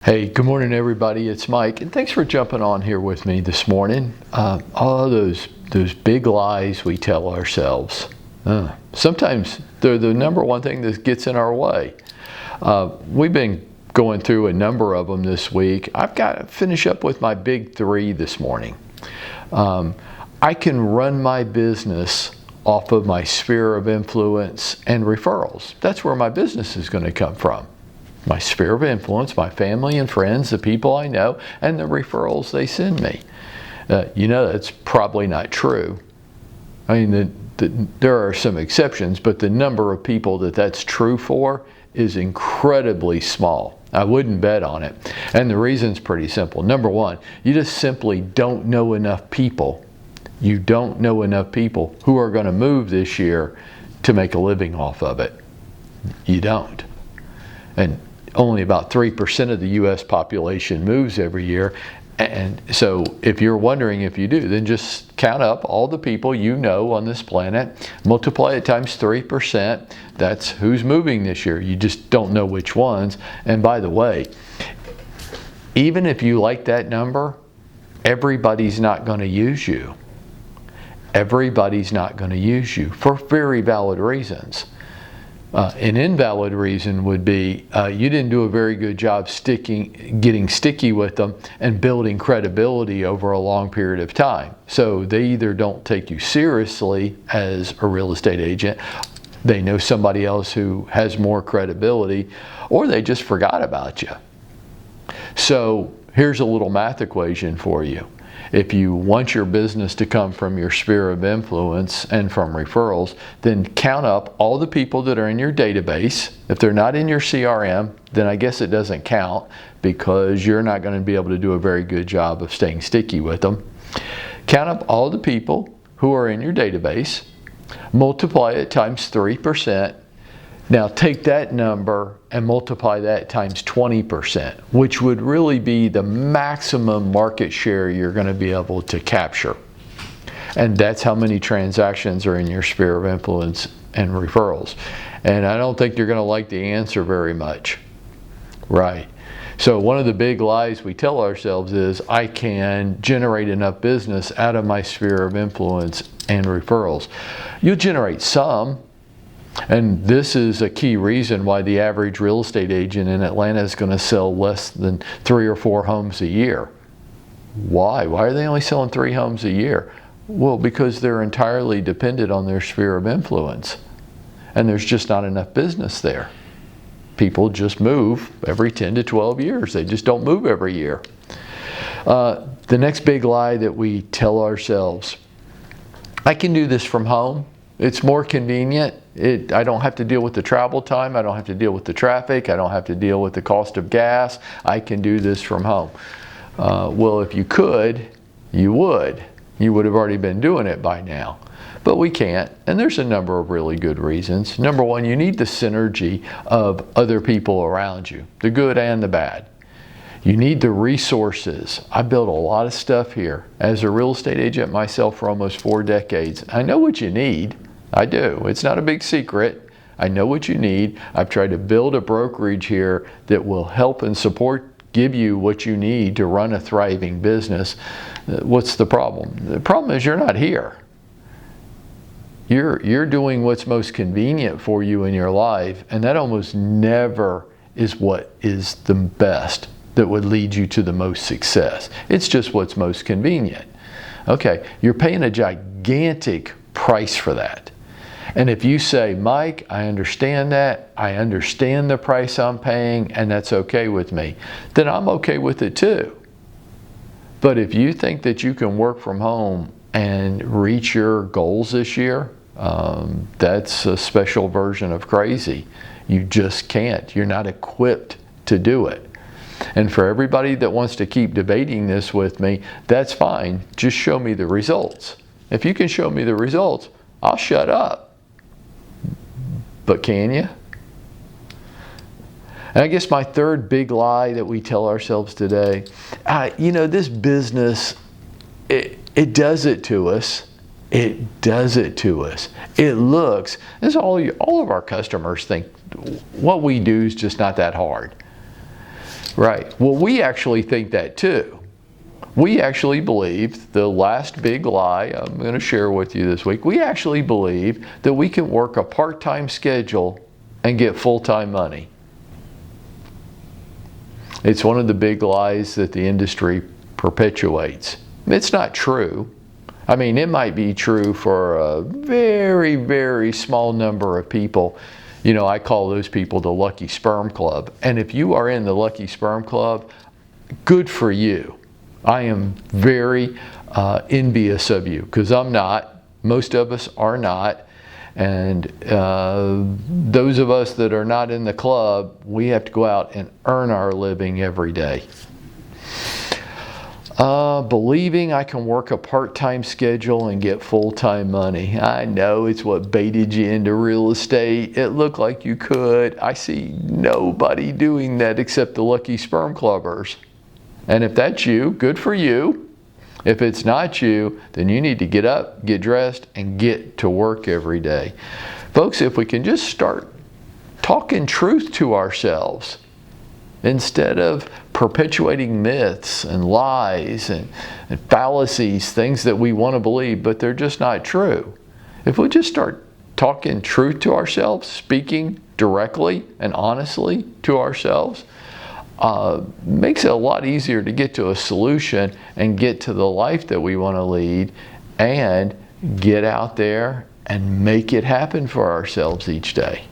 Hey, good morning everybody, it's Mike, and thanks for jumping on here with me this morning. All those big lies we tell ourselves, sometimes they're the number one thing that gets in our way. We've been going through a number of them this week. I've got to finish up with my big three this morning. I can run my business off of my sphere of influence and referrals. That's where my business is going to come from. My sphere of influence, my family and friends, the people I know, and the referrals they send me. That's probably not true. I mean, there are some exceptions, but the number of people that's true for is incredibly small. I wouldn't bet on it. And the reason's pretty simple. Number one, you just simply don't know enough people. You don't know enough people who are going to move this year to make a living off of it. You don't. And only about 3% of the U.S. population moves every year. And so if you're wondering if you do, then just count up all the people you know on this planet, multiply it times 3%. That's who's moving this year. You just don't know which ones. And by the way, even if you like that number, everybody's not going to use you. Everybody's not going to use you for very valid reasons. An invalid reason would be you didn't do a very good job getting sticky with them and building credibility over a long period of time. So they either don't take you seriously as a real estate agent, they know somebody else who has more credibility, or they just forgot about you. So here's a little math equation for you. If you want your business to come from your sphere of influence and from referrals, then count up all the people that are in your database. If they're not in your CRM, then I guess it doesn't count because you're not going to be able to do a very good job of staying sticky with them. Count up all the people who are in your database, multiply it times 3%. Now take that number and multiply that times 20%, which would really be the maximum market share you're going to be able to capture. And that's how many transactions are in your sphere of influence and referrals. And I don't think you're going to like the answer very much. Right. So one of the big lies we tell ourselves is I can generate enough business out of my sphere of influence and referrals. You'll generate some. And this is a key reason why the average real estate agent in Atlanta is going to sell less than 3 or 4 homes a year. Why? Why are they only selling 3 homes a year? Well, because they're entirely dependent on their sphere of influence. And there's just not enough business there. People just move every 10 to 12 years. They just don't move every year. The next big lie that we tell ourselves, I can do this from home. It's more convenient. I don't have to deal with the travel time. I don't have to deal with the traffic. I don't have to deal with the cost of gas. I can do this from home. Well, if you could, you would. You would have already been doing it by now. But we can't, and there's a number of really good reasons. Number one, you need the synergy of other people around you, the good and the bad. You need the resources. I built a lot of stuff here. As a real estate agent myself for almost 4 decades, I know what you need. I do. It's not a big secret. I know what you need. I've tried to build a brokerage here that will help and give you what you need to run a thriving business. What's the problem? The problem is you're not here. You're doing what's most convenient for you in your life, and that almost never is what is the best that would lead you to the most success. It's just what's most convenient. Okay, you're paying a gigantic price for that. And if you say, Mike, I understand that, I understand the price I'm paying, and that's okay with me, then I'm okay with it too. But if you think that you can work from home and reach your goals this year, that's a special version of crazy. You just can't. You're not equipped to do it. And for everybody that wants to keep debating this with me, that's fine. Just show me the results. If you can show me the results, I'll shut up. But can you? And I guess my third big lie that we tell ourselves today, this business, it does it to us. It does it to us. It looks, this all of our customers think what we do is just not that hard. Right. Well, we actually think that too. We actually believe the last big lie I'm going to share with you this week. We actually believe that we can work a part-time schedule and get full-time money. It's one of the big lies that the industry perpetuates. It's not true. I mean, it might be true for a very, very small number of people. You know, I call those people the Lucky Sperm Club. And if you are in the Lucky Sperm Club, good for you. I am very envious of you, because I'm not. Most of us are not. And those of us that are not in the club, we have to go out and earn our living every day. Believing I can work a part-time schedule and get full-time money. I know it's what baited you into real estate. It looked like you could. I see nobody doing that except the Lucky Sperm Clubbers. And if that's you, good for you. If it's not you, then you need to get up, get dressed, and get to work every day. Folks, if we can just start talking truth to ourselves, instead of perpetuating myths and lies and fallacies, things that we want to believe, but they're just not true. If we just start talking truth to ourselves, speaking directly and honestly to ourselves, makes it a lot easier to get to a solution and get to the life that we want to lead, and get out there and make it happen for ourselves each day.